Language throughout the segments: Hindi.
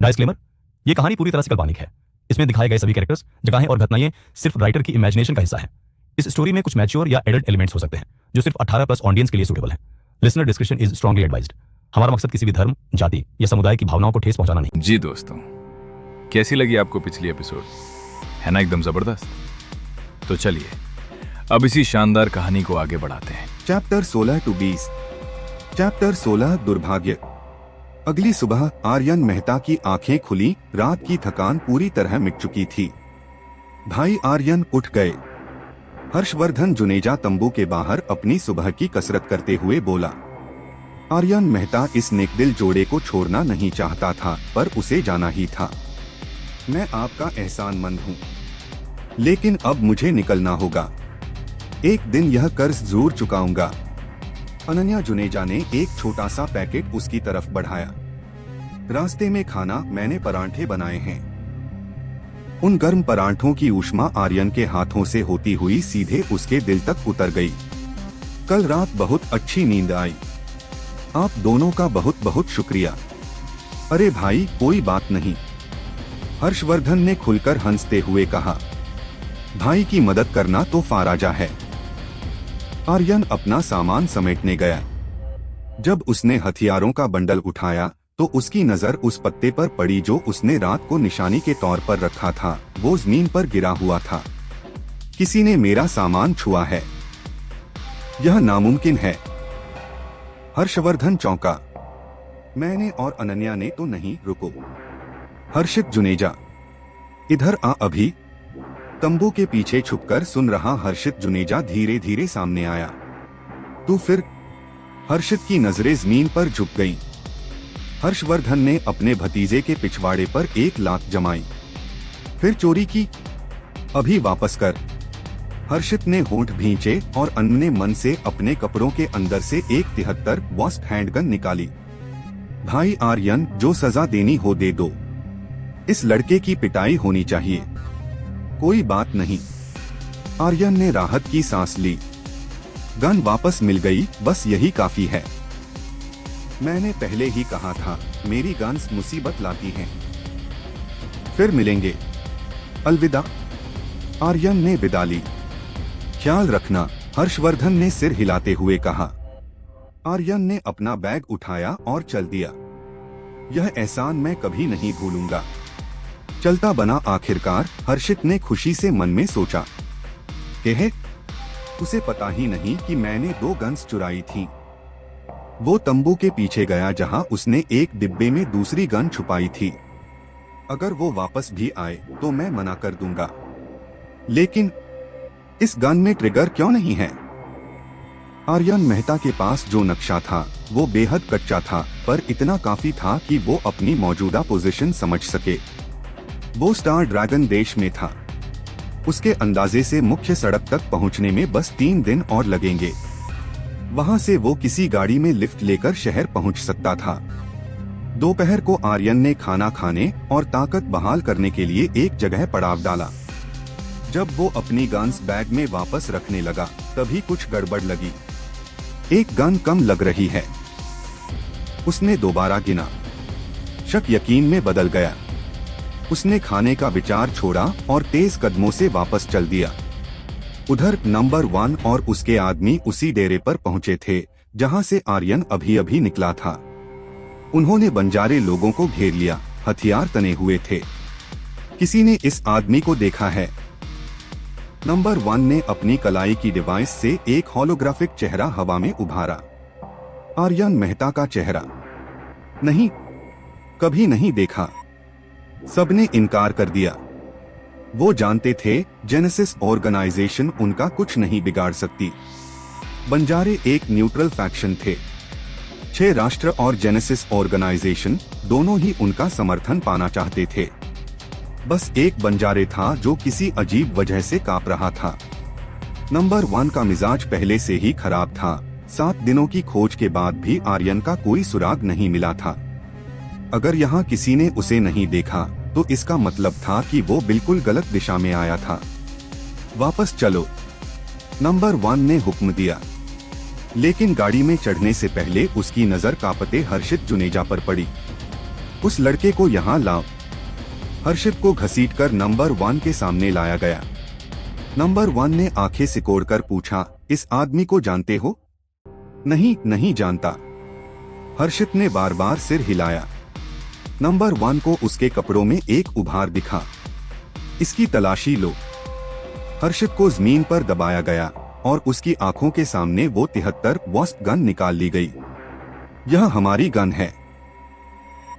डिस्क्लेमर, ये कहानी पूरी तरह से काल्पनिक है। इसमें दिखाए गए सभी कैरेक्टर्स, जगहें और घटनाएं सिर्फ राइटर की इमेजिनेशन का हिस्सा है। इस स्टोरी में कुछ मैच्योर या एडल्ट एलिमेंट्स हो सकते हैं जो सिर्फ 18+ ऑडियंस के लिए सूटेबल है। Listener description is strongly advised. हमारा मकसद किसी भी धर्म, जाति या समुदाय की भावनाओं को ठेस पहुंचाना नहीं। जी दोस्तों, कैसी लगी आपको पिछली एपिसोड? है ना एकदम जबरदस्त। तो चलिए अब इसी शानदार कहानी को आगे बढ़ाते हैं। Chapter 16 to 20। चैप्टर 16 दुर्भाग्य। अगली सुबह आर्यन मेहता की आंखें खुली। रात की थकान पूरी तरह मिट चुकी थी। भाई आर्यन उठ गए। हर्षवर्धन जुनेजा तंबू के बाहर अपनी सुबह की कसरत करते हुए बोला। आर्यन मेहता इस नेकदिल जोड़े को छोड़ना नहीं चाहता था, पर उसे जाना ही था। मैं आपका एहसानमंद हूँ, लेकिन अब मुझे निकलना होगा। एक दिन यह कर्ज जरूर चुकाऊंगा। अनन्या जुनेजा ने एक छोटा सा पैकेट उसकी तरफ बढ़ाया। रास्ते में खाना, मैंने परांठे बनाए हैं। उन गर्म परांठों की ऊष्मा आर्यन के हाथों से होती हुई सीधे उसके दिल तक उतर गई। कल रात बहुत अच्छी नींद आई। आप दोनों का बहुत बहुत शुक्रिया। अरे भाई, कोई बात नहीं, हर्षवर्धन ने खुलकर हंसते हुए कहा। भाई की मदद करना तो फाराजा है। आर्यन अपना सामान समेटने गया। जब उसने हथियारों का बंडल उठाया तो उसकी नजर उस पत्ते पर पड़ी जो उसने रात को निशानी के तौर पर रखा था। वो जमीन पर गिरा हुआ था। किसी ने मेरा सामान छुआ है, यह नामुमकिन है। हर्षवर्धन चौंका। मैंने और अनन्या ने तो नहीं। रुको। हर्षित जुनेजा, इधर आ अभी। तंबू के पीछे छुपकर सुन रहा हर्षित जुनेजा धीरे धीरे सामने आया। तू फिर? हर्षित की नजरें जमीन पर झुक गईं। हर्षवर्धन ने अपने भतीजे के पिछवाड़े पर एक लात जमाई। फिर चोरी की? अभी वापस कर। हर्षित ने होंठ भींचे और अनमने मन से अपने कपड़ों के अंदर से एक 73 बॉस्ट हैंडगन निकाली। भाई आर्यन, जो सजा देनी हो दे दो। इस लड़के की पिटाई होनी चाहिए। कोई बात नहीं। आर्यन ने राहत की सांस ली। गन वापस मिल गई, बस यही काफी है। मैंने पहले ही कहा था, मेरी गन्स मुसीबत लाती हैं। फिर मिलेंगे। अलविदा। आर्यन ने विदा ली। ख्याल रखना, हर्षवर्धन ने सिर हिलाते हुए कहा। आर्यन ने अपना बैग उठाया और चल दिया। यह एहसान मैं कभी नहीं भूलूंगा। चलता बना आखिरकार, हर्षित ने खुशी से मन में सोचा। कहे, उसे पता ही नहीं कि मैंने 2 गन्स चुराई थीं। वो तंबू के पीछे गया जहां उसने एक डिब्बे में दूसरी गन छुपाई थी। अगर वो वापस भी आए तो मैं मना कर दूंगा, लेकिन इस गन में ट्रिगर क्यों नहीं है? आर्यन मेहता के पास जो नक्शा था वो बेहद कच्चा था, पर इतना काफी था कि वो अपनी मौजूदा पोजीशन समझ सके। वो स्टार ड्रैगन देश में था। उसके अंदाजे से मुख्य सड़क तक पहुंचने में बस 3 दिन और लगेंगे। वहां से वो किसी गाड़ी में लिफ्ट लेकर शहर पहुंच सकता था। दोपहर को आर्यन ने खाना खाने और ताकत बहाल करने के लिए एक जगह पड़ाव डाला। जब वो अपनी गन्स बैग में वापस रखने लगा, तभी कुछ गड़बड़ लगी। एक गन कम लग रही है। उसने दोबारा गिना। शक यकीन में बदल गया। उसने खाने का विचार छोड़ा और तेज कदमों से वापस चल दिया। उधर नंबर 1 और उसके आदमी उसी डेरे पर पहुंचे थे जहां से आर्यन अभी अभी निकला था। उन्होंने बंजारे लोगों को घेर लिया। हथियार तने हुए थे। किसी ने इस आदमी को देखा है? नंबर 1 ने अपनी कलाई की डिवाइस से एक होलोग्राफिक चेहरा हवा में उभारा। आर्यन मेहता का चेहरा। नहीं, कभी नहीं देखा। सबने इनकार कर दिया। वो जानते थे जेनेसिस ऑर्गेनाइजेशन उनका कुछ नहीं बिगाड़ सकती। बंजारे एक न्यूट्रल फैक्शन थे। 6 राष्ट्र और जेनेसिस ऑर्गेनाइजेशन दोनों ही उनका समर्थन पाना चाहते थे। बस एक बंजारे था जो किसी अजीब वजह से कांप रहा था। नंबर 1 का मिजाज पहले से ही खराब था। 7 दिनों की खोज के बाद भी आर्यन का कोई सुराग नहीं मिला था। अगर यहाँ किसी ने उसे नहीं देखा तो इसका मतलब था कि वो बिल्कुल गलत दिशा में आया था। वापस चलो, नंबर 1 ने हुक्म दिया। लेकिन गाड़ी में चढ़ने से पहले उसकी नजर कांपते हर्षित जुनेजा पर पड़ी। उस लड़के को यहाँ लाओ। हर्षित को घसीटकर नंबर 1 के सामने लाया गया। नंबर 1 ने आंखें सिकोड़कर पूछा, इस आदमी को जानते हो? नहीं, नहीं जानता। हर्षित ने बार बार सिर हिलाया। नंबर 1 को उसके कपड़ों में एक उभार दिखा। इसकी तलाशी लो। हर्षित को जमीन पर दबाया गया और उसकी आंखों के सामने वो 73 वॉस्प गन निकाल ली गई। यह हमारी गन है।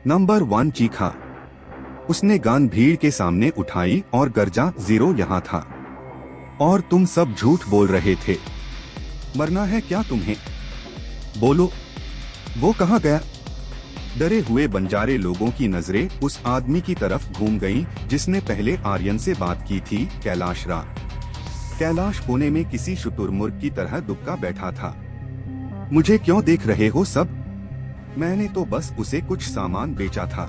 नंबर 1 चीखा। उसने गन भीड़ के सामने उठाई और गर्जा, 0 यहाँ था और तुम सब झूठ बोल रहे थे। मरना है क्या तुम्हें? बोलो, वो कहाँ गया? डरे हुए बंजारे लोगों की नजरें उस आदमी की तरफ घूम गईं जिसने पहले आर्यन से बात की थी, कैलाश राव। कैलाश कोने में किसी शुतुरमुर्ग की तरह दुबका बैठा था। मुझे क्यों देख रहे हो सब? मैंने तो बस उसे कुछ सामान बेचा था।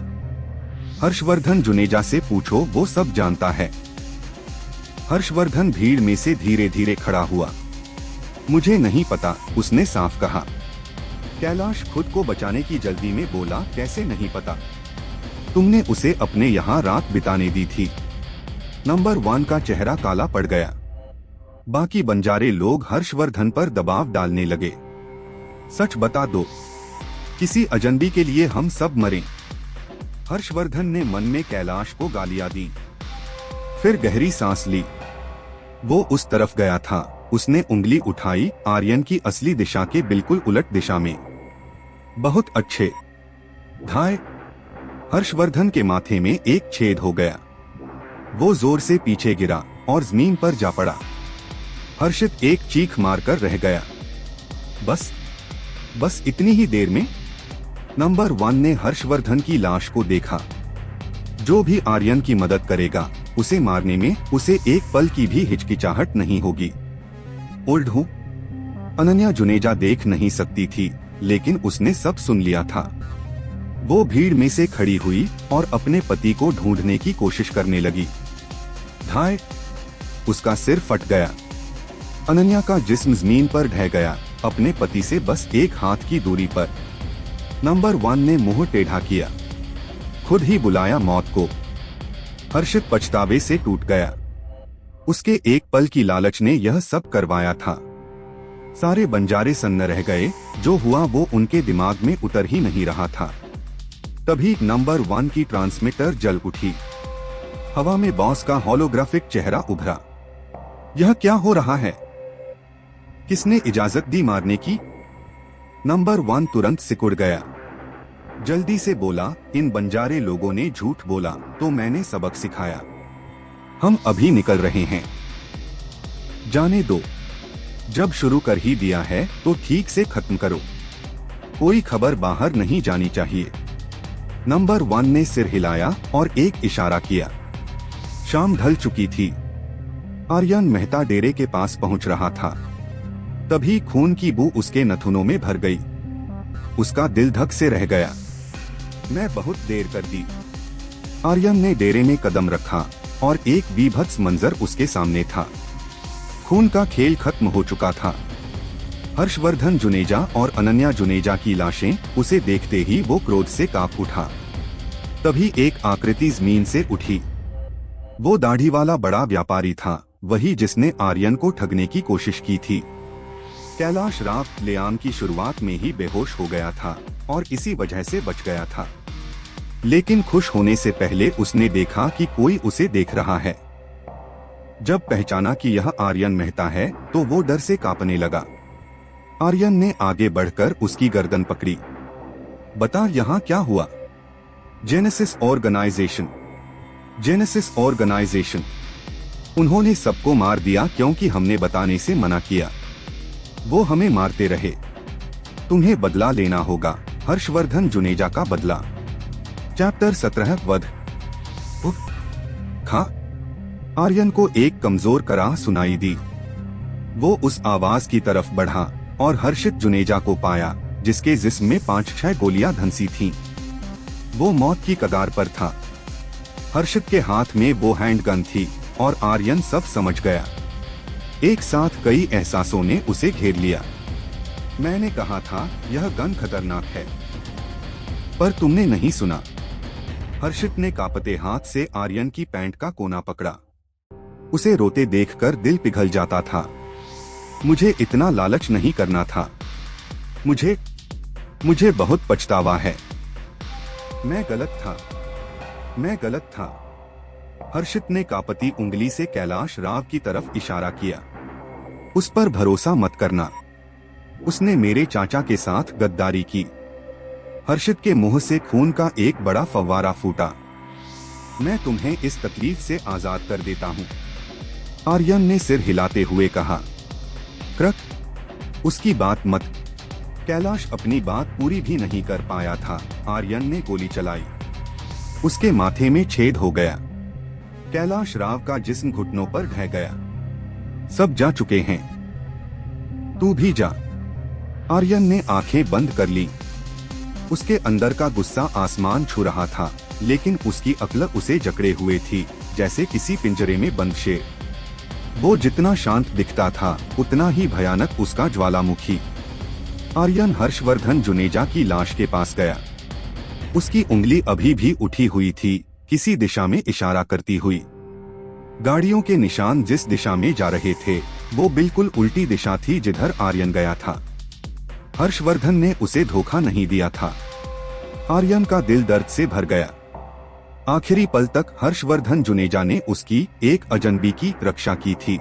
हर्षवर्धन जुनेजा से पूछो, वो सब जानता है। हर्षवर्धन भीड़ में से धीरे धीरे खड़ा हुआ। मुझे नहीं पता, उसने साफ कहा। कैलाश खुद को बचाने की जल्दी में बोला, कैसे नहीं पता? तुमने उसे अपने यहाँ रात बिताने दी थी। नंबर 1 का चेहरा काला पड़ गया। बाकी बंजारे लोग हर्षवर्धन पर दबाव डालने लगे। सच बता दो, किसी अजनबी के लिए हम सब मरें। हर्षवर्धन ने मन में कैलाश को गालियां दी, फिर गहरी सांस ली। वो उस तरफ गया था। उसने उंगली उठाई, आर्यन की असली दिशा के बिल्कुल उलट दिशा में। बहुत अच्छे। धाय। हर्षवर्धन के माथे में एक छेद हो गया। वो जोर से पीछे गिरा और जमीन पर जा पड़ा। हर्षित एक चीख मारकर रह गया। बस इतनी ही देर में? नंबर 1 ने हर्षवर्धन की लाश को देखा। जो भी आर्यन की मदद करेगा, उसे मारने में उसे एक पल की भी हिचकिचाहट नहीं होगी। ओल्ड हूँ। अनन्या जुनेजा देख नहीं सकती थी, लेकिन उसने सब सुन लिया था। वो भीड़ में से खड़ी हुई और अपने पति को ढूंढने की कोशिश करने लगी। धाय। उसका सिर फट गया। अनन्या का जिस्म जमीन पर ढह गया, अपने पति से बस एक हाथ की दूरी पर। नंबर 1 ने मुंह टेढ़ा किया। खुद ही बुलाया मौत को। हर्षित पछतावे से टूट गया। उसके एक पल की लालच ने यह सब करवाया था। सारे बंजारे सन्न रह गए। जो हुआ वो उनके दिमाग में उतर ही नहीं रहा था। तभी नंबर 1 की ट्रांसमीटर जल उठी। हवा में बॉस का होलोग्राफिक चेहरा उभरा। यह क्या हो रहा है? किसने इजाजत दी मारने की? नंबर 1 तुरंत सिकुड़ गया। जल्दी से बोला, इन बंजारे लोगों ने झूठ बोला तो मैंने सबक सिखाया। हम अभी निकल रहे हैं। जाने दो। जब शुरू कर ही दिया है तो ठीक से खत्म करो। कोई खबर बाहर नहीं जानी चाहिए। नंबर 1 ने सिर हिलाया और एक इशारा किया। शाम ढल चुकी थी। आर्यन मेहता डेरे के पास पहुंच रहा था। तभी खून की बू उसके नथुनों में भर गई। उसका दिल धक से रह गया। मैं बहुत देर कर दी। आर्यन ने डेरे में कदम रखा और एक बीभत्स मंजर उसके सामने था। खून का खेल खत्म हो चुका था। हर्षवर्धन जुनेजा और अनन्या जुनेजा की लाशें उसे देखते ही वो क्रोध से कांप उठा। तभी एक आकृति जमीन से उठी। वो दाढ़ी वाला बड़ा व्यापारी था, वही जिसने आर्यन को ठगने की कोशिश की थी। कैलाश राव लेआम की शुरुआत में ही बेहोश हो गया था और इसी वजह से बच गया था। लेकिन खुश होने से पहले उसने देखा कि कोई उसे देख रहा है। जब पहचाना कि यह आर्यन मेहता है तो वो डर से कांपने लगा। आर्यन ने आगे बढ़कर उसकी गर्दन पकड़ी। बता, यहाँ क्या हुआ? Genesis organisation. Genesis organisation. उन्होंने सबको मार दिया क्योंकि हमने बताने से मना किया। वो हमें मारते रहे। तुम्हें बदला लेना होगा। हर्षवर्धन जुनेजा का बदला। चैप्टर 17 वध। खा। आर्यन को एक कमजोर कराह सुनाई दी। वो उस आवाज की तरफ बढ़ा और हर्षित जुनेजा को पाया, जिसके जिस्म में 5-6 गोलियां धंसी थीं। वो मौत की कगार पर था। हर्षित के हाथ में वो हैंडगन थी और आर्यन सब समझ गया। एक साथ कई एहसासों ने उसे घेर लिया। मैंने कहा था यह गन खतरनाक है, पर तुमने नहीं सुना। हर्षित ने कांपते हाथ से आर्यन की पैंट का कोना पकड़ा। उसे रोते देखकर दिल पिघल जाता था। मुझे इतना लालच नहीं करना था। मुझे बहुत पछतावा है। मैं गलत था। हर्षित ने कांपती उंगली से कैलाश राव की तरफ इशारा किया। उस पर भरोसा मत करना। उसने मेरे चाचा के साथ गद्दारी की। हर्षित के मुंह से खून का एक बड़ा फव्वारा फूटा। मैं तुम्हें इस तकलीफ से आजाद कर देता हूँ, आर्यन ने सिर हिलाते हुए कहा। क्रक, उसकी बात मत। कैलाश अपनी बात पूरी भी नहीं कर पाया था। आर्यन ने गोली चलाई। उसके माथे में छेद हो गया। कैलाश राव का जिस्म घुटनों पर ढह गया। सब जा चुके हैं, तू भी जा। आर्यन ने आंखें बंद कर ली। उसके अंदर का गुस्सा आसमान छू रहा था, लेकिन उसकी अक्ल उसे जकड़े हुए थी, जैसे किसी पिंजरे में बंद शेर। वो जितना शांत दिखता था, उतना ही भयानक उसका ज्वालामुखी। आर्यन हर्षवर्धन जुनेजा की लाश के पास गया। उसकी उंगली अभी भी उठी हुई थी, किसी दिशा में इशारा करती हुई। गाड़ियों के निशान जिस दिशा में जा रहे थे, वो बिल्कुल उल्टी दिशा थी जिधर आर्यन गया था। हर्षवर्धन ने उसे धोखा नहीं दिया था। आर्यन का दिल दर्द से भर गया। आखिरी पल तक हर्षवर्धन जुनेजा ने उसकी एक अजनबी की रक्षा की थी।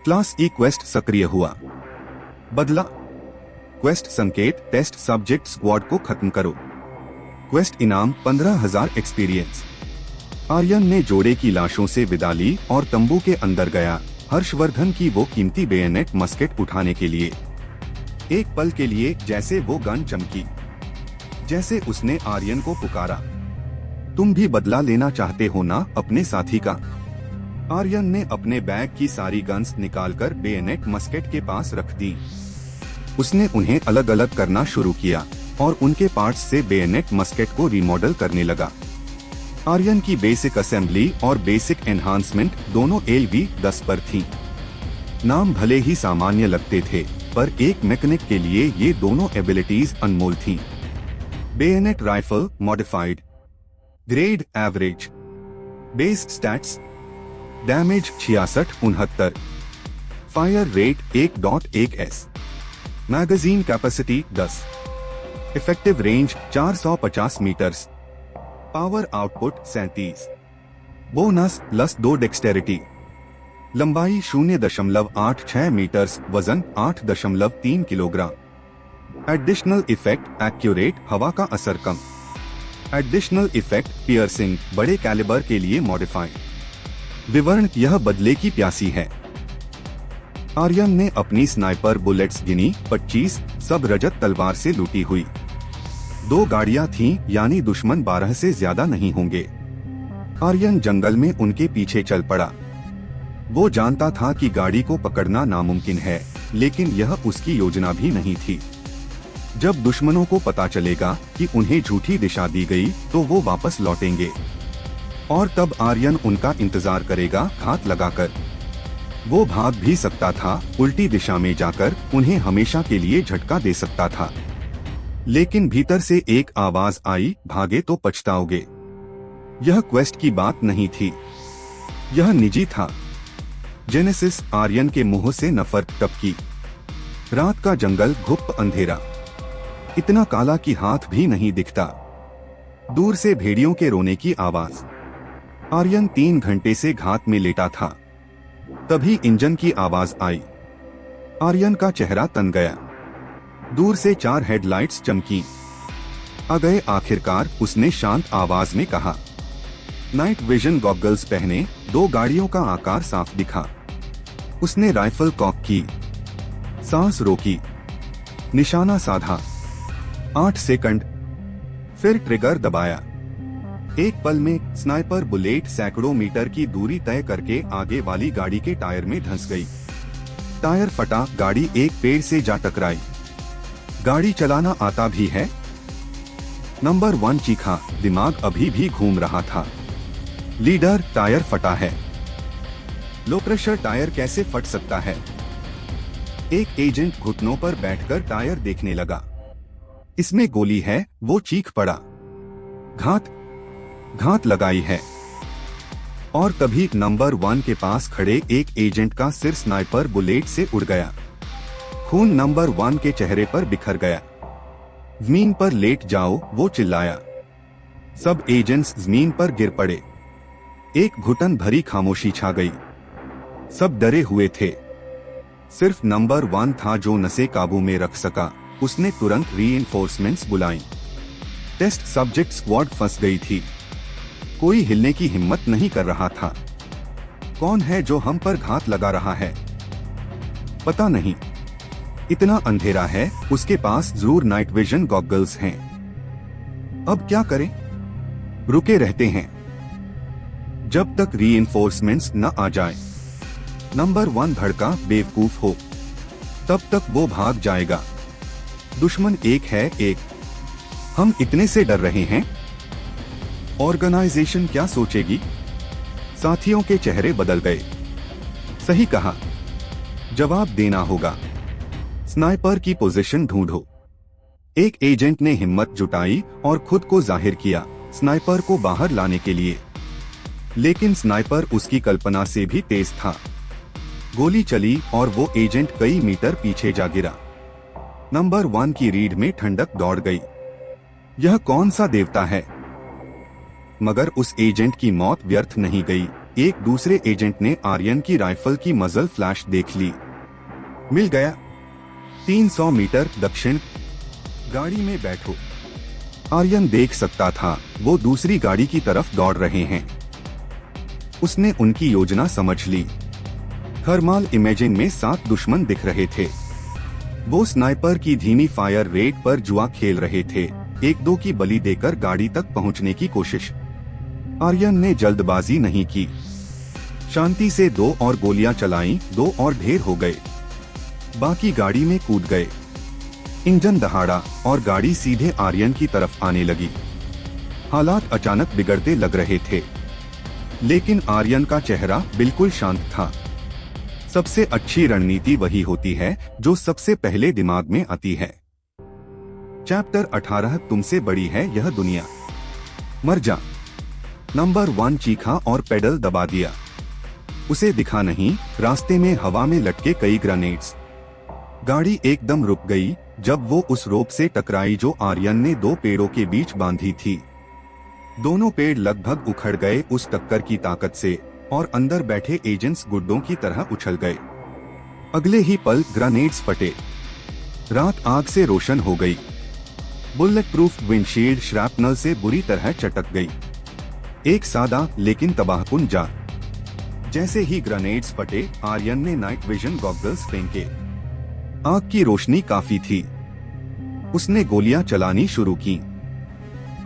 क्लास ई क्वेस्ट सक्रिय हुआ। बदला क्वेस्ट संकेत टेस्ट सब्जेक्ट स्क्वाड को खत्म करो। क्वेस्ट इनाम 15,000 एक्सपीरियंस। आर्यन ने जोड़े की लाशों से विदा ली और तंबू के अंदर गया, हर्षवर्धन की वो कीमती बेयनेट मस्केट उठाने के लिए। एक पल के लिए जैसे वो गन चमकी, जैसे उसने आर्यन को पुकारा। तुम भी बदला लेना चाहते हो ना अपने साथी का? आर्यन ने अपने बैग की सारी गन्स निकालकर बेयनेट मस्केट के पास रख दी। उसने उन्हें अलग अलग करना शुरू किया और उनके पार्ट्स से बेयनेट मस्केट को रिमॉडल करने लगा। आर्यन की बेसिक असेंबली और बेसिक एनहांसमेंट दोनों LV-10 पर थी। नाम भले ही सामान्य लगते थे, पर एक मैकेनिक के लिए ये दोनों एबिलिटीज अनमोल थीं। Bayonet rifle modified, grade average, base stats, damage 66-69, fire rate 1.1S, magazine capacity 10, effective range 450 meters, power output 37, bonus +2 dexterity, लंबाई 0.86 मीटर्स, वजन 8.3 किलोग्राम। एडिशनल इफेक्ट एक्यूरेट, हवा का असर कम। एडिशनल इफेक्ट पियर्सिंग, बड़े कैलिबर के लिए मॉडिफाइड। विवरण, यह बदले की प्यासी है। आर्यन ने अपनी स्नाइपर बुलेट्स गिनी, 25, सब रजत तलवार से लूटी हुई। 2 गाड़ियां थीं, यानी दुश्मन 12 से ज्यादा नहीं होंगे। आर्यन जंगल में उनके पीछे चल पड़ा। वो जानता था कि गाड़ी को पकड़ना नामुमकिन है, लेकिन यह उसकी योजना भी नहीं थी। जब दुश्मनों को पता चलेगा कि उन्हें झूठी दिशा दी गई, तो वो वापस लौटेंगे और तब आर्यन उनका इंतजार करेगा घात लगाकर। वो भाग भी सकता था, उल्टी दिशा में जाकर उन्हें हमेशा के लिए झटका दे सकता था। लेकिन भीतर से एक आवाज आई, भागे तो पछताओगे। यह क्वेस्ट की बात नहीं थी, यह निजी था। जेनेसिस, आर्यन के मुंह से नफरत टपकी। रात का जंगल घुप अंधेरा, इतना काला कि हाथ भी नहीं दिखता। दूर से भेड़ियों के रोने की आवाज। आर्यन 3 घंटे से घात में लेटा था। तभी इंजन की आवाज आई। आर्यन का चेहरा तन गया। दूर से 4 हेडलाइट्स चमकी। आ गए आखिरकार, उसने शांत आवाज में कहा। नाइट विजन गॉगल्स पहने, 2 गाड़ियों का आकार साफ दिखा। उसने राइफल कॉक की, सांस रोकी, निशाना साधा। 8 सेकंड, फिर ट्रिगर दबाया। एक पल में स्नाइपर बुलेट सैकड़ों मीटर की दूरी तय करके आगे वाली गाड़ी के टायर में धंस गई। टायर फटा, गाड़ी एक पेड़ से जा टकराई। गाड़ी चलाना आता भी है? नंबर 1 चीखा, दिमाग अभी भी घूम रहा था। लीडर, टायर फटा है। लो प्रेशर टायर कैसे फट सकता है? एक एजेंट घुटनों पर बैठकर टायर देखने लगा। इसमें गोली है, वो चीख पड़ा। घात, घात लगाई है। और तभी नंबर 1 के पास खड़े एक एजेंट का सिर स्नाइपर बुलेट से उड़ गया। खून नंबर 1 के चेहरे पर बिखर गया। जमीन पर लेट जाओ, वो चिल्लाया। सब एजेंट्स जमीन पर गिर पड़े। एक घुटन भरी खामोशी छा गई। सब डरे हुए थे। सिर्फ नंबर 1 था जो नसें काबू में रख सका। उसने तुरंत रीइंफोर्समेंट्स बुलाई। टेस्ट सब्जेक्ट स्क्वाड फंस गई थी। कोई हिलने की हिम्मत नहीं कर रहा था। कौन है जो हम पर घात लगा रहा है? पता नहीं। इतना अंधेरा है, उसके पास जरूर नाइट विजन गॉगल्स हैं। अब क्या करें? रुके रहते हैं जब तक रीइंफोर्समेंट्स न आ जाए। नंबर 1 भड़का बेवकूफ हो, तब तक वो भाग जाएगा। दुश्मन एक है, एक। हम इतने से डर रहे हैं। ऑर्गेनाइजेशन क्या सोचेगी? साथियों के चेहरे बदल गए। सही कहा, जवाब देना होगा। स्नाइपर की पोजीशन ढूंढो। एक एजेंट ने हिम्मत जुटाई और खुद को जाहिर किया स्नाइपर को बाहर लाने के लिए। लेकिन स्नाइपर उसकी कल्पना से भी तेज था। गोली चली और वो एजेंट कई मीटर पीछे जा गिरा। नंबर 1 की रीढ़ में ठंडक दौड़ गई। यह कौन सा देवता है? मगर उस एजेंट की मौत व्यर्थ नहीं गई। एक दूसरे एजेंट ने आर्यन की राइफल की मजल फ्लैश देख ली। मिल गया। 300 मीटर दक्षिण। गाड़ी में बैठो। आर्यन देख सकता था, वो दूसरी गाड़ी की तरफ दौड़ रहे हैं। उसने उनकी योजना समझ ली। थर्मल इमेजिंग में 7 दुश्मन दिख रहे थे। वो स्नाइपर की धीमी फायर रेट पर जुआ खेल रहे थे, 1-2 की बलि देकर गाड़ी तक पहुंचने की कोशिश। आर्यन ने जल्दबाजी नहीं की। शांति से 2 और गोलियां चलाईं, 2 और ढेर हो गए। बाकी गाड़ी में कूद गए। इंजन दहाड़ा और गाड़ी सीधे आर्यन की तरफ आने लगी। हालात अचानक बिगड़ते लग रहे थे, लेकिन आर्यन का चेहरा बिल्कुल शांत था। सबसे अच्छी रणनीति वही होती है जो सबसे पहले दिमाग में आती है। चैप्टर 18 तुमसे बड़ी है यह दुनिया। मर जा। नंबर 1 चीखा और पेडल दबा दिया। उसे दिखा नहीं, रास्ते में हवा में लटके कई ग्रेनेड्स। गाड़ी एकदम रुक गई जब वो उस रोप से टकराई जो आर्यन ने 2 पेड़ों के बीच बांधी थी। दोनों पेड़ लगभग उखड़ गए उस टक्कर की ताकत से, और अंदर बैठे एजेंट्स गुड्डों की तरह उछल गए। अगले ही पल ग्रेनेड्स फटे। रात आग से रोशन हो गई। बुलेट प्रूफ विंडशील्ड श्रैपनल से बुरी तरह चटक गई। एक सादा लेकिन तबाहकुन जा। जैसे ही ग्रेनेड्स फटे, आर्यन ने नाइट विजन गॉगल्स फेंके। आग की रोशनी काफी थी। उसने गोलियां चलानी शुरू की।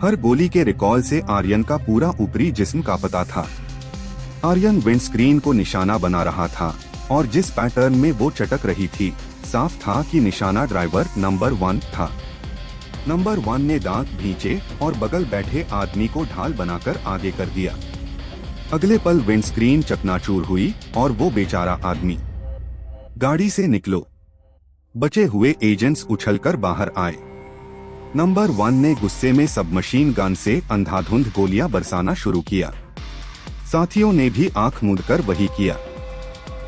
हर गोली के रिकॉल से आर्यन का पूरा ऊपरी जिस्म कांपता था। आर्यन विंडस्क्रीन को निशाना बना रहा था, और जिस पैटर्न में वो चटक रही थी, साफ था कि निशाना ड्राइवर नंबर 1 था। नंबर 1 ने दांत भींचे और बगल बैठे आदमी को ढाल बनाकर आगे कर दिया। अगले पल विंडस्क्रीन चकनाचूर हुई और वो बेचारा आदमी। गाड़ी से निकलो। बचे हुए एजेंट्स उछलकर बाहर आए। नंबर 1 ने गुस्से में सबमशीन गन से अंधाधुंध गोलियां बरसाना शुरू किया। साथियों ने भी आंख मूंदकर वही किया।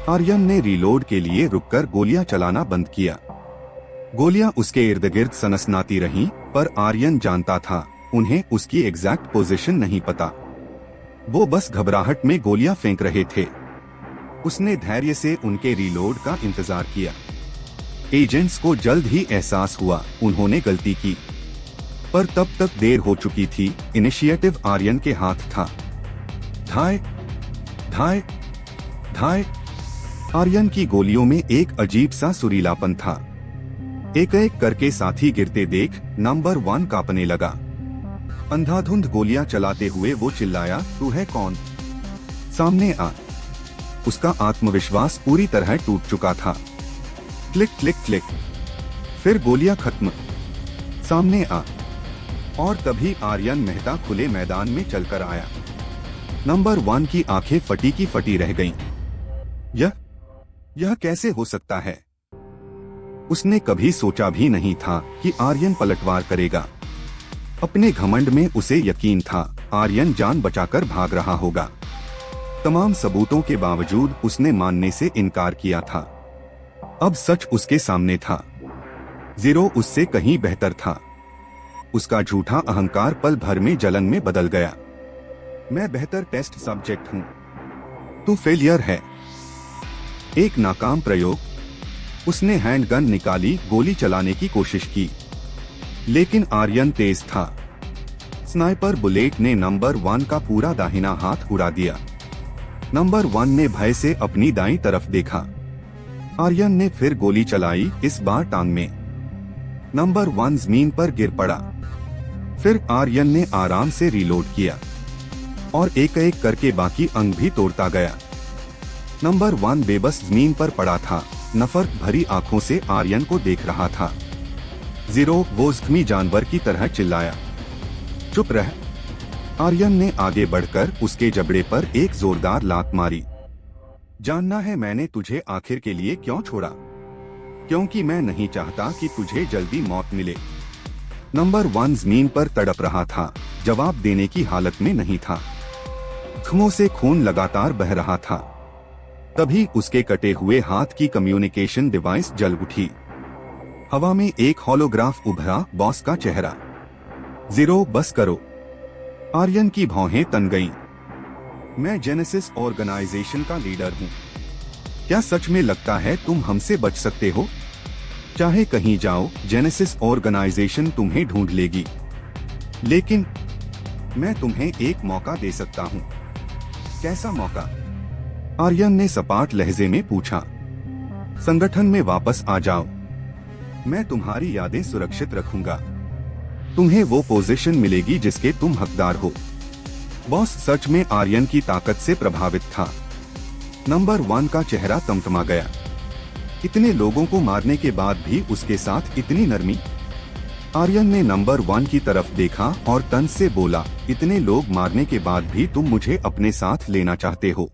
आर्यन ने रीलोड के लिए रुककर गोलियां चलाना बंद किया। गोलियां उसके इर्द गिर्द सनसनाती रहीं, पर आर्यन जानता था उन्हें उसकी एग्जैक्ट पोजीशन नहीं पता। वो बस घबराहट में गोलियां फेंक रहे थे। उसने धैर्य से उनके रीलोड का इंतजार किया। एजेंट्स को जल्द ही एहसास हुआ उन्होंने गलती की, पर तब तक देर हो चुकी थी। इनिशिएटिव आर्यन के हाथ था। धाय धाय धाय। आर्यन की गोलियों में एक अजीब सा सुरीलापन था। एक एक करके साथी गिरते देख नंबर 1 कांपने लगा। अंधाधुंध गोलियां चलाते हुए वो चिल्लाया, तू है कौन? सामने आ। उसका आत्मविश्वास पूरी तरह टूट चुका था। Click click click. फिर गोलियां खत्म। सामने आ। और तभी आर्यन मेहता खुले मैदान में चलकर आया। नंबर 1 की आंखें फटी की फटी रह गईं। यह कैसे हो सकता है? उसने कभी सोचा भी नहीं था कि आर्यन पलटवार करेगा। अपने घमंड में उसे यकीन था आर्यन जान बचाकर भाग रहा होगा। तमाम सबूतों के बावजूद उसने मानने से इनकार किया था। अब सच उसके सामने था। जीरो उससे कहीं बेहतर था। उसका झूठा अहंकार पल भर में जलन में बदल गया। मैं बेहतर टेस्ट सब्जेक्ट हूं, तू फेलियर है। एक नाकाम प्रयोग। उसने हैंडगन निकाली, गोली चलाने की कोशिश की, लेकिन आर्यन तेज था। स्नाइपर बुलेट ने नंबर 1 का पूरा दाहिना हाथ उड़ा दिया। नंबर 1 ने भय से अपनी दाईं तरफ देखा। आर्यन ने फिर गोली चलाई, इस बार टांग में। नंबर 1 जमीन पर गिर पड़ा। फिर आर्यन ने आराम से रीलोड किया और एक एक करके बाकी अंग भी तोड़ता गया। नंबर 1 बेबस जमीन पर पड़ा था, नफरत भरी आंखों से आर्यन को देख रहा था। जीरो वो जख्मी जानवर की तरह चिल्लाया, चुप रह। आर्यन ने आगे बढ़कर उसके जबड़े पर एक जोरदार लात मारी। जानना है मैंने तुझे आखिर के लिए क्यों छोड़ा? क्योंकि मैं नहीं चाहता कि तुझे जल्दी मौत मिले। नंबर 1 जमीन पर तड़प रहा था, जवाब देने की हालत में नहीं था। जख्मों से खून लगातार बह रहा था। तभी उसके कटे हुए हाथ की कम्युनिकेशन डिवाइस जल उठी। हवा में एक होलोग्राफ उभरा, बॉस का चेहरा। जीरो बस करो। आर्यन की भौहें तन गईं। मैं जेनेसिस ऑर्गेनाइजेशन का लीडर हूँ। क्या सच में लगता है तुम हमसे बच सकते हो? चाहे कहीं जाओ, जेनेसिस ऑर्गेनाइजेशन तुम्हें ढूंढ लेगी। लेकिन मैं तुम्हें एक मौका दे सकता हूँ। कैसा मौका? आर्यन ने सपाट लहजे में पूछा। संगठन में वापस आ जाओ। मैं तुम्हारी यादें सुरक्षित रखूंगा। तुम्हें वो पोजीशन मिलेगी जिसके तुम हकदार हो। बॉस सच में आर्यन की ताकत से प्रभावित था। नंबर 1 का चेहरा तमतमा गया। इतने लोगों को मारने के बाद भी उसके साथ इतनी नरमी। आर्यन ने नंबर 1 की तरफ देखा और तंज से बोला, इतने लोग मारने के बाद भी तुम मुझे अपने साथ लेना चाहते हो?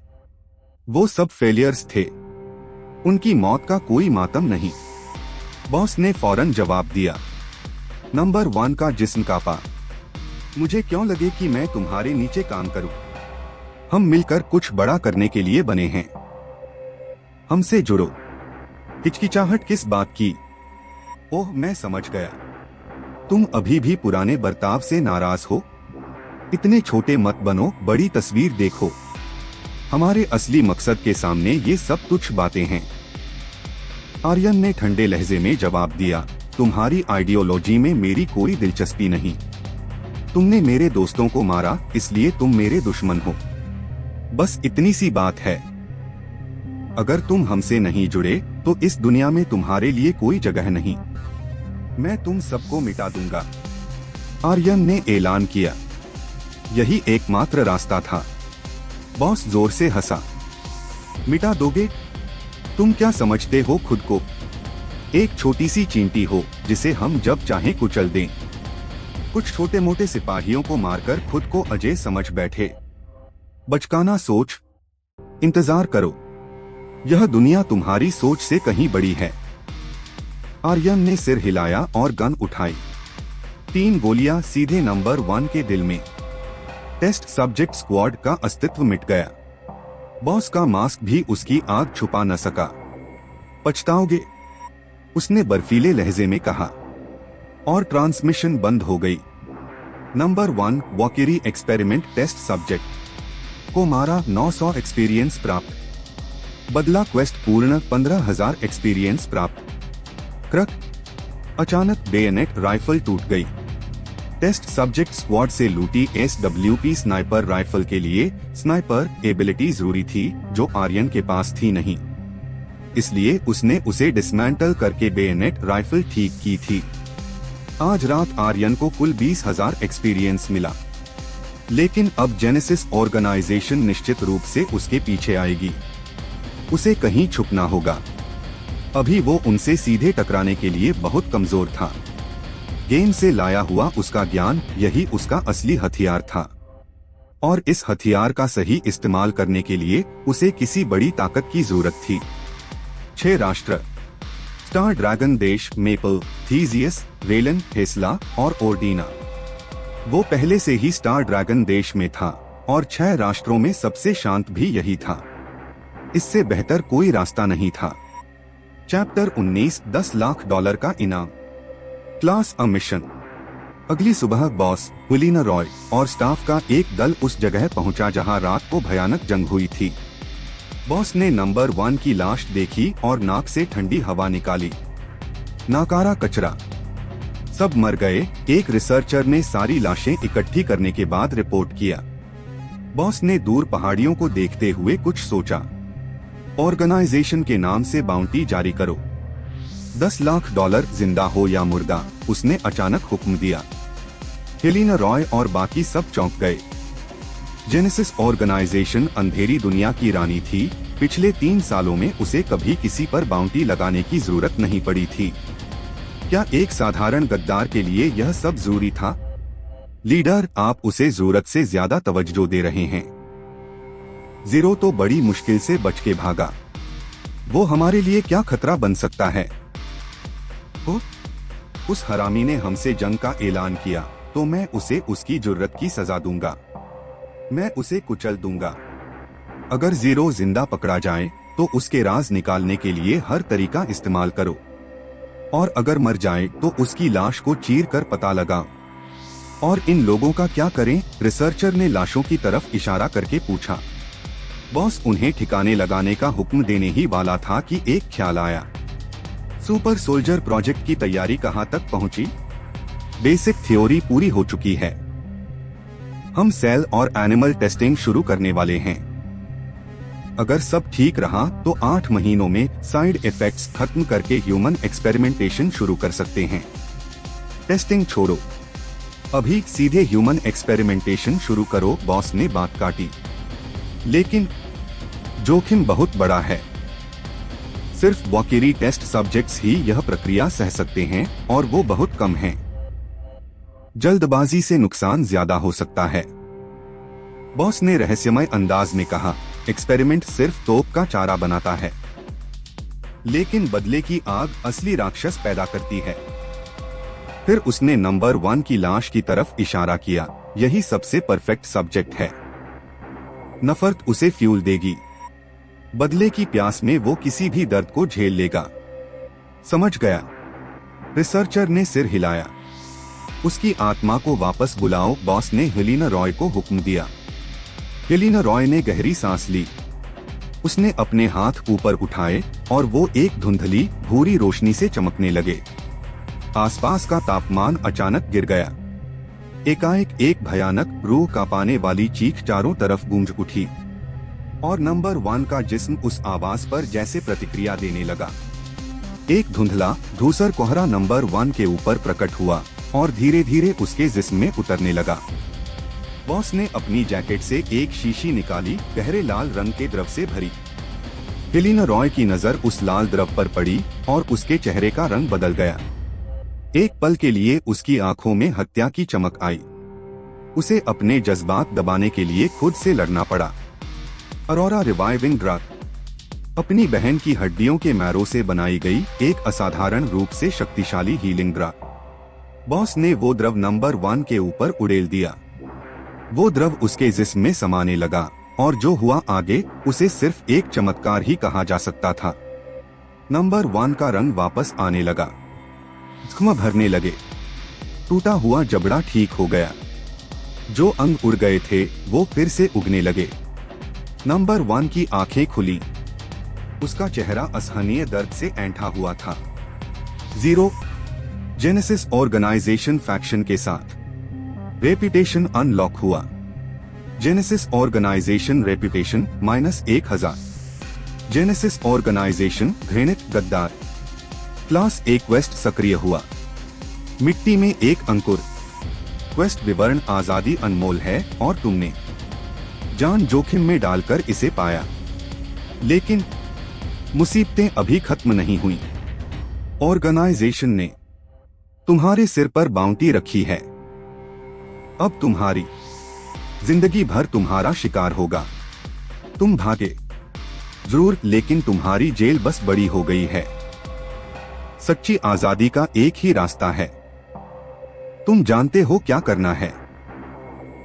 वो सब फेलियर्स थे। उनकी मौत का कोई मातम नहीं। बॉस ने फौरन जवाब दिया। नंबर 1 का जिस्म कांपा। मुझे क्यों लगे कि मैं तुम्हारे नीचे काम करूं? हम मिलकर कुछ बड़ा करने के लिए बने हैं। हमसे जुड़ो। हिचकिचाहट किस बात की? ओह, मैं समझ गया। तुम अभी भी पुराने बर्ताव से नाराज हो। इतने छोटे मत बनो, बड़ी तस्वीर देखो। हमारे असली मकसद के सामने ये सब तुच्छ बातें हैं। आर्यन ने ठंडे लहजे में जवाब दिया, तुम्हारी आइडियोलॉजी में मेरी कोई दिलचस्पी नहीं। तुमने मेरे दोस्तों को मारा, इसलिए तुम मेरे दुश्मन हो। बस इतनी सी बात है। अगर तुम हमसे नहीं जुड़े तो इस दुनिया में तुम्हारे लिए कोई जगह नहीं। मैं तुम सबको मिटा दूंगा। आर्यन ने ऐलान किया। यही एकमात्र रास्ता था। बॉस जोर से हंसा। मिटा दोगे? तुम क्या समझते हो खुद को? एक छोटी सी चींटी हो जिसे हम जब चाहें कुचल दें। कुछ छोटे मोटे सिपाहियों को मारकर खुद को अजय समझ बैठे। बचकाना सोच। इंतजार करो। यह दुनिया तुम्हारी सोच से कहीं बड़ी है। आर्यन ने सिर हिलाया और गन उठाई। 3 गोलियां सीधे नंबर 1 के दिल में। टेस्ट सब्जेक्ट स्क्वाड का अस्तित्व मिट गया। बॉस का मास्क भी उसकी आग छुपा न सका। पछताओगे? उसने बर्फीले लहजे में कहा। और ट्रांसमिशन बंद हो गई। नंबर 1 वॉकेरी एक्सपेरिमेंट टेस्ट सब्जेक्ट को मारा, 900 एक्सपीरियंस प्राप्त। बदला क्वेस्ट पूर्ण, 15,000 एक्सपीरियंस प्राप्त। क्रक। अचानक बेयनेट राइफल टूट गई। टेस्ट सब्जेक्ट स्क्वाड से लूटी SWP स्नाइपर राइफल के लिए स्नाइपर एबिलिटी जरूरी थी, जो आर्यन के पास थी नहीं। इसलिए उसने उसे डिसमेंटल करके बेयनेट राइफल ठीक की थी। आज रात आर्यन को कुल 20,000 एक्सपीरियंस मिला। लेकिन अब जेनेसिस ऑर्गेनाइजेशन निश्चित रूप से उसके पीछे आएगी। उसे कहीं छुपना होगा। अभी वो उनसे सीधे टकराने के लिए बहुत कमजोर था। गेम से लाया हुआ उसका ज्ञान, यही उसका असली हथियार था। और इस हथियार का सही इस्तेमाल करने के लिए उसे किसी बड़ी ताकत की जरूरत थी। 6 राष्ट्र: स्टार ड्रैगन देश, मेपल, थीजियस, रेलन, हेस्ला और ओर्डिना। वो पहले से ही स्टार ड्रैगन देश में था और 6 राष्ट्रों में सबसे शांत भी यही था। इससे बेहतर कोई रास्ता नहीं था। चैप्टर 19 $10 लाख का इनाम। Class a mission. अगली सुबह बॉस हेलिना रॉय और स्टाफ का एक दल उस जगह पहुंचा जहां रात को भयानक जंग हुई थी। बॉस ने नंबर 1 की लाश देखी और नाक से ठंडी हवा निकाली। नाकारा कचरा, सब मर गए। एक रिसर्चर ने सारी लाशें इकट्ठी करने के बाद रिपोर्ट किया। बॉस ने दूर पहाड़ियों को देखते हुए कुछ सोचा। ऑर्गेनाइजेशन के नाम से बाउंटी जारी करो, $10 लाख जिंदा हो या मुर्दा, उसने अचानक हुक्म दिया। हेलिना रॉय और बाकी सब चौंक गए। जेनेसिस ऑर्गेनाइजेशन अंधेरी दुनिया की रानी थी। पिछले 3 सालों में उसे कभी किसी पर बाउंटी लगाने की जरूरत नहीं पड़ी थी। क्या एक साधारण गद्दार के लिए यह सब जरूरी था? लीडर, आप उसे जरूरत से ज्यादा तवज्जो दे रहे हैं। जीरो तो बड़ी मुश्किल से बच के भागा। वो हमारे लिए क्या खतरा बन सकता है? उस हरामी ने हमसे जंग का ऐलान किया तो मैं उसे उसकी जुर्रत की सजा दूंगा। मैं उसे कुचल दूंगा। अगर जीरो जिंदा पकड़ा जाए तो उसके राज निकालने के लिए हर तरीका इस्तेमाल करो, और अगर मर जाए तो उसकी लाश को चीर कर पता लगाओ। और इन लोगों का क्या करें? रिसर्चर ने लाशों की तरफ इशारा करके पूछा। बॉस उन्हें ठिकाने लगाने का हुक्म देने ही वाला था कि एक ख्याल आया। सुपर सोल्जर प्रोजेक्ट की तैयारी कहां तक पहुंची? बेसिक थ्योरी पूरी हो चुकी है। हम सेल और एनिमल टेस्टिंग शुरू करने वाले हैं। अगर सब ठीक रहा तो 8 महीनों में साइड इफेक्ट्स खत्म करके ह्यूमन एक्सपेरिमेंटेशन शुरू कर सकते हैं। टेस्टिंग छोड़ो, अभी सीधे ह्यूमन एक्सपेरिमेंटेशन शुरू करो, बॉस ने बात काटी। लेकिन जोखिम बहुत बड़ा है। सिर्फ वॉकेरी टेस्ट सब्जेक्ट्स ही यह प्रक्रिया सह सकते हैं और वो बहुत कम हैं। जल्दबाजी से नुकसान ज्यादा हो सकता है। बॉस ने रहस्यमय अंदाज में कहा, एक्सपेरिमेंट सिर्फ तोप का चारा बनाता है, लेकिन बदले की आग असली राक्षस पैदा करती है। फिर उसने नंबर 1 की लाश की तरफ इशारा किया। यही सबसे परफेक्ट सब्जेक्ट है। नफरत उसे फ्यूल देगी। बदले की प्यास में वो किसी भी दर्द को झेल लेगा। समझ गया? रिसर्चर ने सिर हिलाया। उसकी आत्मा को वापस बुलाओ, बॉस ने हेलिना रॉय को हुक्म दिया। हेलिना रॉय ने गहरी सांस ली। उसने अपने हाथ ऊपर उठाए और वो एक धुंधली भूरी रोशनी से चमकने लगे। आसपास का तापमान अचानक गिर गया। एकाएक एक भयानक रूह कांपाने वाली चीख चारों तरफ गूंज उठी और नंबर 1 का जिस्म उस आवाज पर जैसे प्रतिक्रिया देने लगा। एक धुंधला धूसर कोहरा नंबर 1 के ऊपर प्रकट हुआ और धीरे धीरे उसके जिस्म में उतरने लगा। बॉस ने अपनी जैकेट से एक शीशी निकाली, गहरे लाल रंग के द्रव से भरी। हेलिना रॉय की नजर उस लाल द्रव पर पड़ी और उसके चेहरे का रंग बदल गया। एक पल के लिए उसकी आंखों में हत्या की चमक आई। उसे अपने जज्बात दबाने के लिए खुद से लड़ना पड़ा। अरोरा रिवाइविंग ड्रग, अपनी बहन की हड्डियों के मैरों से बनाई गई एक असाधारण रूप से शक्तिशाली हीलिंग ड्रग। बॉस ने वो द्रव नंबर 1 के ऊपर उड़ेल दिया। वो द्रव उसके जिस्म में समाने लगा और जो हुआ आगे उसे सिर्फ एक चमत्कार ही कहा जा सकता था। नंबर 1 का रंग वापस आने लगा। जख्म भरने लगे। टूटा हुआ जबड़ा ठीक हो गया। जो अंग उड़ गए थे वो फिर से उगने लगे। नंबर 1 की आंखें खुली। उसका चेहरा असहनीय दर्द से ऐंठा हुआ था। जीरो जेनेसिस ऑर्गेनाइजेशन फैक्शन के साथ रेपुटेशन अनलॉक हुआ। Genesis organisation reputation -1000। Genesis organisation घृणित गद्दार। क्लास A क्वेस्ट सक्रिय हुआ। मिट्टी में एक अंकुर। क्वेस्ट विवरण, आजादी अनमोल है और तुमने जान जोखिम में डालकर इसे पाया। लेकिन मुसीबतें अभी खत्म नहीं हुई। ऑर्गेनाइजेशन ने तुम्हारे सिर पर बाउंटी रखी है। अब तुम्हारी जिंदगी भर तुम्हारा शिकार होगा। तुम भागे जरूर, लेकिन तुम्हारी जेल बस बड़ी हो गई है। सच्ची आजादी का एक ही रास्ता है। तुम जानते हो क्या करना है।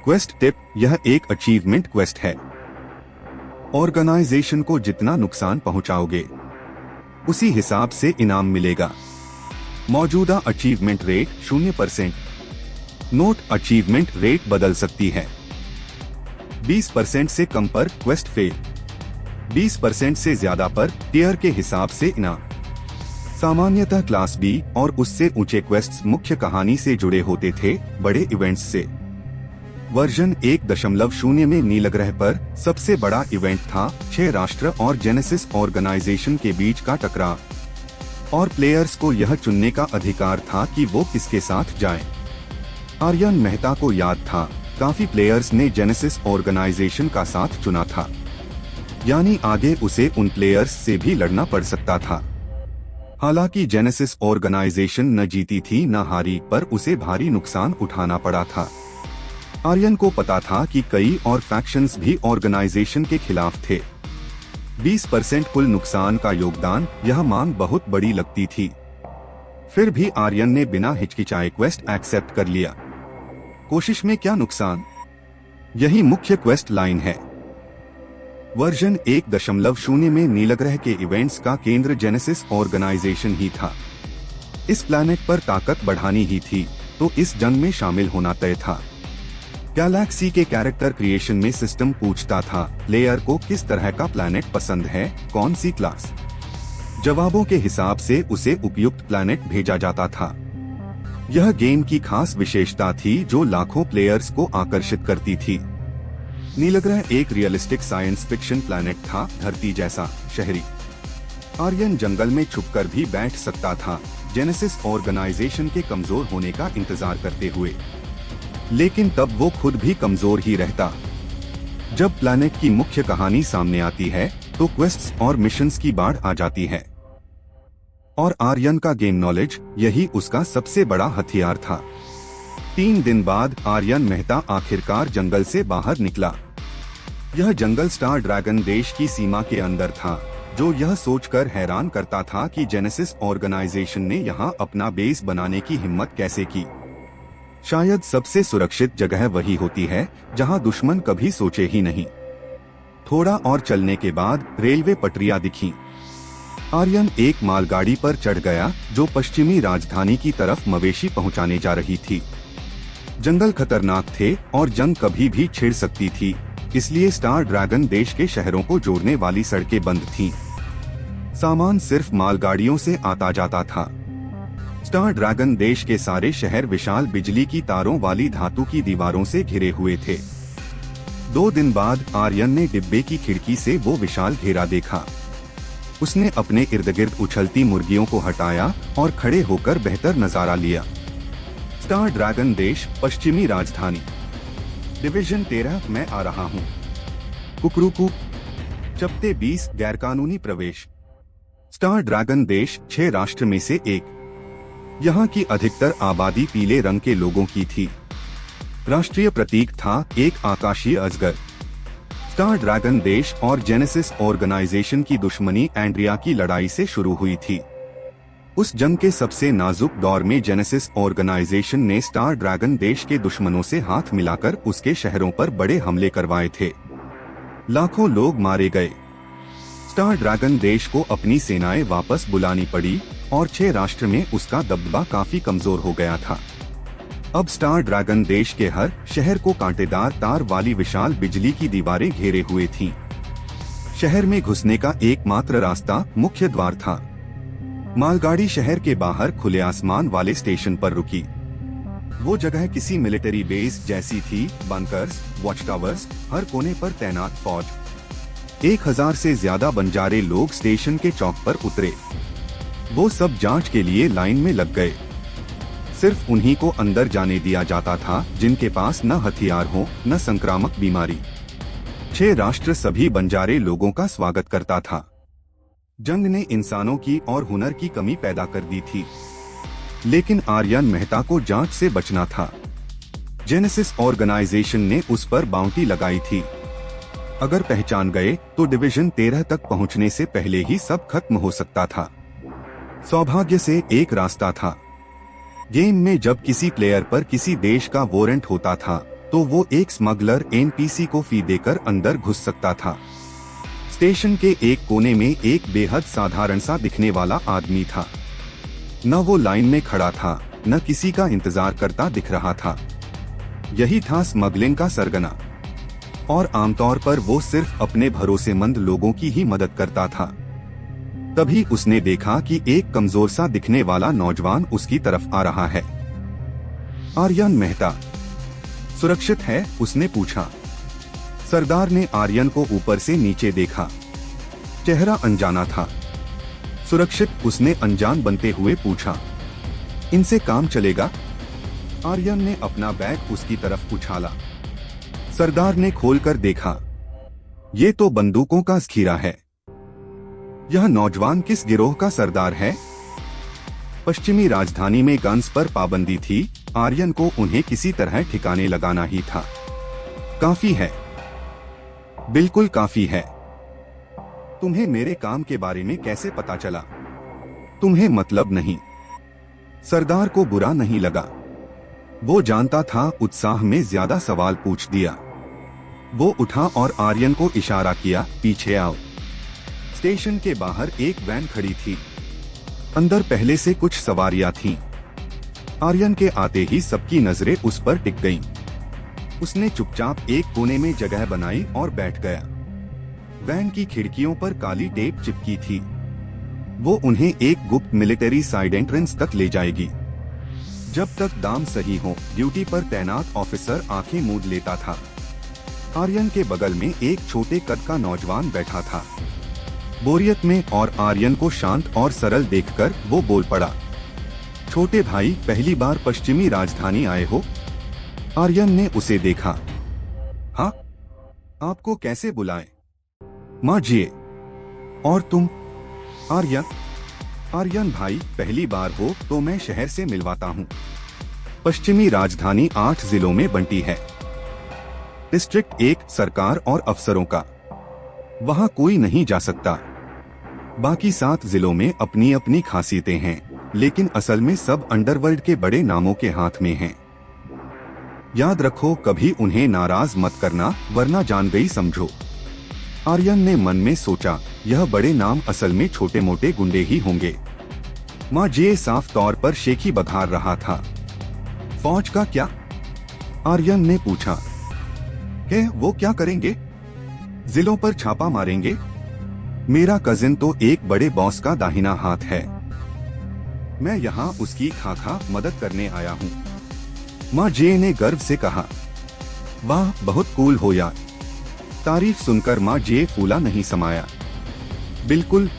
क्वेस्ट टिप, यह एक अचीवमेंट क्वेस्ट है। ऑर्गेनाइजेशन को जितना नुकसान पहुंचाओगे उसी हिसाब से इनाम मिलेगा। मौजूदा achievement rate 0%। Note, achievement rate बदल सकती है। 20% से कम पर क्वेस्ट फेल, 20% से ज्यादा पर टियर के हिसाब से इनाम। सामान्यतः क्लास बी और उससे ऊंचे क्वेस्ट्स मुख्य कहानी से जुड़े होते थे, बड़े इवेंट्स से। वर्जन 1.0 में नीलग्रह पर सबसे बड़ा इवेंट था 6 राष्ट्र और जेनेसिस ऑर्गेनाइजेशन के बीच का टकराव, और प्लेयर्स को यह चुनने का अधिकार था कि वो किसके साथ जाएं। आर्यन मेहता को याद था, काफी प्लेयर्स ने जेनेसिस ऑर्गेनाइजेशन का साथ चुना था, यानी आगे उसे उन प्लेयर्स से भी लड़ना पड़ सकता था। हालांकि जेनेसिस ऑर्गेनाइजेशन न जीती थी न हारी, पर उसे भारी नुकसान उठाना पड़ा था। आर्यन को पता था कि कई और फैक्शंस भी ऑर्गेनाइजेशन के खिलाफ थे। 20% कुल नुकसान का योगदान, यह मांग बहुत बड़ी लगती थी। फिर भी आर्यन ने बिना हिचकिचाए क्वेस्ट एक्सेप्ट कर लिया। कोशिश में क्या नुकसान, यही मुख्य क्वेस्ट लाइन है। वर्जन 1.0 में नीलग्रह के इवेंट्स का केंद्र जेनेसिस ऑर्गेनाइजेशन ही था। इस प्लैनेट पर ताकत बढ़ानी ही थी, तो इस जंग में शामिल होना तय था। गैलेक्सी के कैरेक्टर क्रिएशन में सिस्टम पूछता था, प्लेयर को किस तरह का प्लैनेट पसंद है, कौन सी क्लास। जवाबों के हिसाब से उसे उपयुक्त प्लैनेट भेजा जाता था। यह गेम की खास विशेषता थी जो लाखों प्लेयर्स को आकर्षित करती थी। नीलग्रह एक रियलिस्टिक साइंस फिक्शन प्लैनेट था, धरती जैसा, शहरी। आर्यन जंगल में छुपकर भी बैठ सकता था, जेनेसिस ऑर्गेनाइजेशन के कमजोर होने का इंतजार करते हुए। लेकिन तब वो खुद भी कमजोर ही रहता। जब प्लैनेट की मुख्य कहानी सामने आती है तो क्वेस्ट्स और मिशंस की बाढ़ आ जाती है, और आर्यन का गेम नॉलेज यही उसका सबसे बड़ा हथियार था। 3 दिन बाद आर्यन मेहता आखिरकार जंगल से बाहर निकला। यह जंगल स्टार ड्रैगन देश की सीमा के अंदर था, जो यह सोचकर हैरान करता था कि जेनेसिस ऑर्गेनाइजेशन ने यहाँ अपना बेस बनाने की हिम्मत कैसे की। शायद सबसे सुरक्षित जगह वही होती है जहां दुश्मन कभी सोचे ही नहीं। थोड़ा और चलने के बाद रेलवे पटरियां दिखीं। आर्यन एक मालगाड़ी पर चढ़ गया जो पश्चिमी राजधानी की तरफ मवेशी पहुंचाने जा रही थी। जंगल खतरनाक थे और जंग कभी भी छिड़ सकती थी, इसलिए स्टार ड्रैगन देश के शहरों को जोड़ने वाली सड़कें बंद थीं। सामान सिर्फ मालगाड़ियों से आता जाता था। स्टार ड्रैगन देश के सारे शहर विशाल बिजली की तारों वाली धातु की दीवारों से घिरे हुए थे। 2 दिन बाद आर्यन ने डिब्बे की खिड़की से वो विशाल घेरा देखा। उसने अपने इर्द गिर्द उछलती मुर्गियों को हटाया और खड़े होकर बेहतर नजारा लिया। स्टार ड्रैगन देश, पश्चिमी राजधानी, डिवीजन 13, मैं आ रहा हूँ। कुकरूकू, चपटे 20, गैरकानूनी प्रवेश। स्टार ड्रैगन देश 6 राष्ट्र में से एक। यहाँ की अधिकतर आबादी पीले रंग के लोगों की थी। राष्ट्रीय प्रतीक था एक आकाशीय अजगर। स्टार ड्रैगन देश और जेनेसिस ऑर्गेनाइजेशन की दुश्मनी एंड्रिया की लड़ाई से शुरू हुई थी। उस जंग के सबसे नाजुक दौर में जेनेसिस ऑर्गेनाइजेशन ने स्टार ड्रैगन देश के दुश्मनों से हाथ मिलाकर उसके शहरों पर बड़े हमले करवाए थे। लाखों लोग मारे गए। स्टार ड्रैगन देश को अपनी सेनाएं वापस बुलानी पड़ी और 6 राष्ट्र में उसका दबदबा काफी कमजोर हो गया था। अब स्टार ड्रैगन देश के हर शहर को कांटेदार तार वाली विशाल बिजली की दीवारें घेरे हुए थीं। शहर में घुसने का एकमात्र रास्ता मुख्य द्वार था। मालगाड़ी शहर के बाहर खुले आसमान वाले स्टेशन पर रुकी। वो जगह किसी मिलिट्री बेस जैसी थी, बंकर्स, वॉच टावर्स, हर कोने पर तैनात फौज। 1000 से ज्यादा बंजारे लोग स्टेशन के चौक पर उतरे। वो सब जांच के लिए लाइन में लग गए। सिर्फ उन्हीं को अंदर जाने दिया जाता था जिनके पास न हथियार हो न संक्रामक बीमारी। 6 राष्ट्र सभी बंजारे लोगों का स्वागत करता था। जंग ने इंसानों की और हुनर की कमी पैदा कर दी थी, लेकिन आर्यन मेहता को जांच से बचना था। जेनेसिस ऑर्गेनाइजेशन ने उस पर बाउंटी लगाई थी। अगर पहचान गए तो डिवीजन 13 तक पहुंचने से पहले ही सब खत्म हो सकता था। सौभाग्य से एक रास्ता था। गेम में जब किसी प्लेयर पर किसी देश का वारंट होता था तो वो एक स्मगलर एनपीसी को फी देकर अंदर घुस सकता था। स्टेशन के एक कोने में एक बेहद साधारण सा दिखने वाला आदमी था। न वो लाइन में खड़ा था, न किसी का इंतजार करता दिख रहा था। यही था स्मगलिंग का सरगना, और आमतौर पर वो सिर्फ अपने भरोसेमंद लोगों की ही मदद करता था। तभी उसने देखा कि एक कमजोर सा दिखने वाला नौजवान उसकी तरफ आ रहा है। आर्यन मेहता सुरक्षित है? उसने पूछा। सरदार ने आर्यन को ऊपर से नीचे देखा। चेहरा अनजाना था। सुरक्षित? उसने अनजान बनते हुए पूछा। इनसे काम चलेगा? आर्यन ने अपना बैग उसकी तरफ उछाला। सरदार ने खोलकर देखा। ये तो बंदूकों का ज़खीरा है। यह नौजवान किस गिरोह का सरदार है? पश्चिमी राजधानी में गन्स पर पाबंदी थी। आर्यन को उन्हें किसी तरह ठिकाने लगाना ही था। काफी है, बिल्कुल काफी है। तुम्हें मेरे काम के बारे में कैसे पता चला? तुम्हें मतलब नहीं। सरदार को बुरा नहीं लगा। वो जानता था उत्साह में ज्यादा सवाल पूछ दिया। वो उठा और आर्यन को इशारा किया, पीछे आओ। स्टेशन के बाहर एक वैन खड़ी थी। अंदर पहले से कुछ सवारियां थीं। आर्यन के आते ही सबकी नजरें उस पर टिक गईं। उसने चुपचाप एक कोने में जगह बनाई और बैठ गया। वैन की खिड़कियों पर काली टेप चिपकी थी। वो उन्हें एक गुप्त मिलिट्री साइड एंट्रेंस तक ले जाएगी। जब तक दाम सही हो, ड्यूटी पर तैनात ऑफिसर आंखें मूंद लेता था। आर्यन के बगल में एक छोटे कद का नौजवान बैठा था। बोरियत में और आर्यन को शांत और सरल देखकर वो बोल पड़ा, छोटे भाई, पहली बार पश्चिमी राजधानी आए हो? आर्यन ने उसे देखा। हाँ, आपको कैसे बुलाएं? माँ जी। और तुम? आर्यन भाई, पहली बार हो तो मैं शहर से मिलवाता हूँ। पश्चिमी राजधानी 8 जिलों में बंटी है। डिस्ट्रिक्ट 1 सरकार और अफसरों का, वहाँ कोई नहीं जा सकता। बाकी 7 जिलों में अपनी अपनी खासियतें हैं, लेकिन असल में सब अंडरवर्ल्ड के बड़े नामों के हाथ में हैं। याद रखो, कभी उन्हें नाराज मत करना, वरना जान गई समझो। आर्यन ने मन में सोचा, यह बड़े नाम असल में छोटे मोटे गुंडे ही होंगे। माँ जे साफ तौर पर शेखी बघार रहा था। फौज का क्या? आर्यन ने पूछा। वो क्या करेंगे? जिलों पर छापा मारेंगे। मेरा कजिन तो एक बड़े बॉस का दाहिना हाथ है। मैं यहाँ उसकी खाखा मदद करने आया हूँ। माँ जे ने गर्व से कहा। वाह, बहुत कूल हो यार। तारीफ सुनकर माँ जे फूला नहीं समाया। बिल्कुल,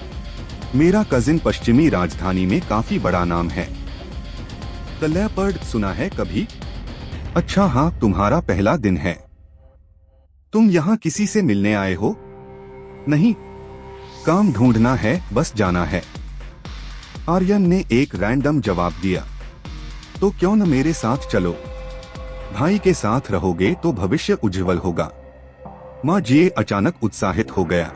मेरा कजिन पश्चिमी राजधानी में काफी बड़ा नाम है। द लेपर्ड सुना है कभी? अच्छा हाँ, तुम्हारा पहला दिन है। तुम यहाँ किसी से मिलने आए हो? नहीं, काम ढूंढना है, बस जाना है। आर्यन ने एक रैंडम जवाब दिया। तो क्यों न मेरे साथ चलो? भाई के साथ रहोगे तो भविष्य उज्जवल होगा। माँ जे अचानक उत्साहित हो गया।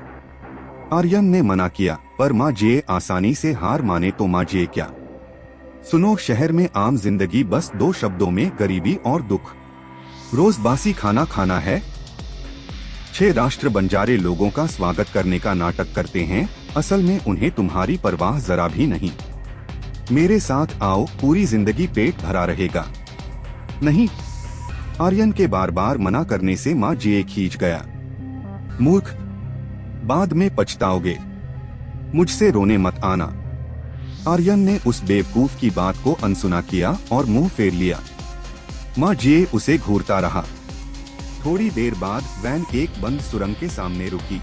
आर्यन ने मना किया, पर माँ जे आसानी से हार माने तो माँ जे क्या? सुनो, शहर में आम जिंदगी बस 2 शब्दों में गरीबी और दुख। रोज बासी खाना खाना है। 6 राष्ट्र बंजारे लोगों का स्वागत करने का नाटक करते हैं, असल में उन्हें तुम्हारी परवाह जरा भी नहीं। मेरे साथ आओ, पूरी जिंदगी पेट भरा रहेगा। नहीं, आर्यन के बार बार मना करने से माँ जे खींच गया। मूर्ख, बाद में पछताओगे। मुझसे रोने मत आना। आर्यन ने उस बेवकूफ की बात को अनसुना किया और मुंह फेर लिया। माँ जे उसे घूरता रहा। थोड़ी देर बाद वैन एक बंद सुरंग के सामने रुकी।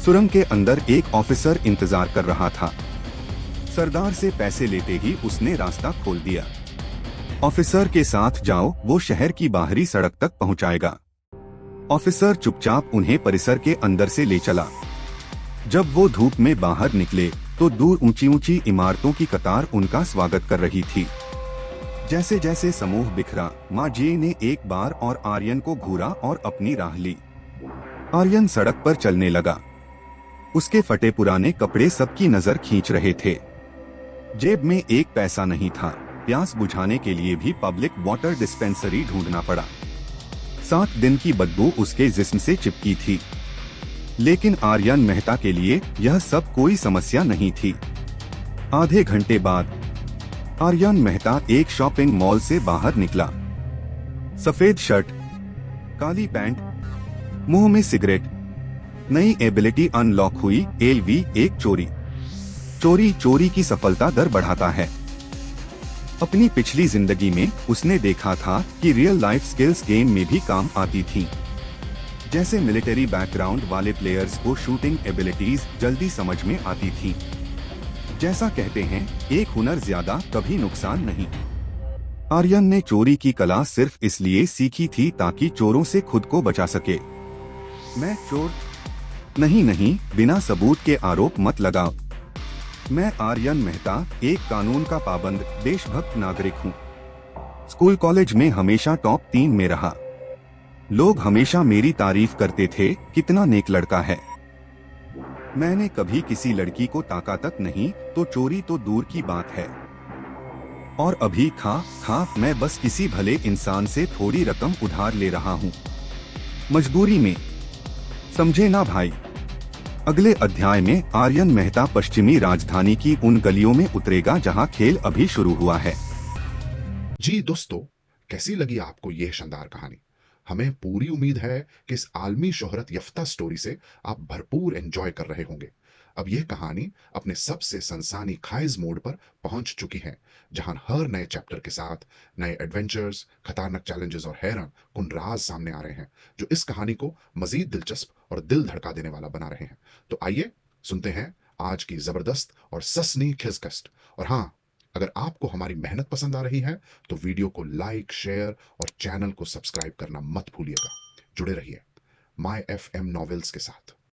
सुरंग के अंदर एक ऑफिसर इंतजार कर रहा था। सरदार से पैसे लेते ही उसने रास्ता खोल दिया। ऑफिसर के साथ जाओ, वो शहर की बाहरी सड़क तक पहुंचाएगा। ऑफिसर चुपचाप उन्हें परिसर के अंदर से ले चला। जब वो धूप में बाहर निकले तो दूर ऊंची ऊंची इमारतों की कतार उनका स्वागत कर रही थी। जैसे जैसे समूह बिखरा, माँ जे ने एक बार और आर्यन को घूरा और अपनी राह ली। आर्यन सड़क पर चलने लगा। उसके फटे पुराने कपड़े सबकी नजर खींच रहे थे। जेब में एक पैसा नहीं था। प्यास बुझाने के लिए भी पब्लिक वाटर डिस्पेंसरी ढूंढना पड़ा। 7 दिन की बदबू उसके जिस्म से चिपकी थी। लेकिन आर्यन मेहता के लिए यह सब कोई समस्या नहीं थी। आधे घंटे बाद आर्यन मेहता एक शॉपिंग मॉल से बाहर निकला। सफेद शर्ट, काली पैंट, मुंह में सिगरेट, नई एबिलिटी अनलॉक हुई LV1 चोरी। चोरी चोरी की सफलता दर बढ़ाता है। अपनी पिछली जिंदगी में उसने देखा था कि रियल लाइफ स्किल्स गेम में भी काम आती थीं। जैसे मिलिट्री बैकग्राउंड वाले प्लेयर्स को शूटिंग एबिलिटीज जल्दी समझ में आती थीं। जैसा कहते हैं, एक हुनर ज्यादा कभी नुकसान नहीं। आर्यन ने चोरी की कला सिर्फ इसलिए सीखी थी ताकि चोरों से खुद को बचा सके। मैं चोर नहीं, बिना सबूत के आरोप मत लगाओ। मैं आर्यन मेहता एक कानून का पाबंद देशभक्त नागरिक हूँ। स्कूल कॉलेज में हमेशा टॉप 3 में रहा। लोग हमेशा मेरी तारीफ करते थे, कितना नेक लड़का है। मैंने कभी किसी लड़की को ताका तक नहीं, तो चोरी तो दूर की बात है। और अभी खा मैं बस किसी भले इंसान से थोड़ी रकम उधार ले रहा हूँ, मजबूरी में। समझे ना भाई। अगले अध्याय में आर्यन मेहता पश्चिमी राजधानी की उन गलियों में उतरेगा जहाँ खेल अभी शुरू हुआ है। जी दोस्तों, कैसी लगी आपको यह शानदार कहानी? हमें पूरी उम्मीद है कि इस आलमी शोहरत यफ्ता स्टोरी से आप भरपूर एंजॉय कर रहे होंगे। अब यह कहानी अपने सबसे सनसनी खाइज मोड पर पहुंच चुकी है, जहां हर नए चैप्टर के साथ नए एडवेंचर्स, खतरनाक चैलेंजेस और हैरान कुन राज सामने आ रहे हैं, जो इस कहानी को मजीद दिलचस्प और दिल धड़का देने वाला बना रहे हैं। तो आइए सुनते हैं आज की जबरदस्त और ससनी खिसकस्ट। और हाँ, अगर आपको हमारी मेहनत पसंद आ रही है तो वीडियो को लाइक, शेयर और चैनल को सब्सक्राइब करना मत भूलिएगा। जुड़े रहिए माय FM नॉवेल्स के साथ।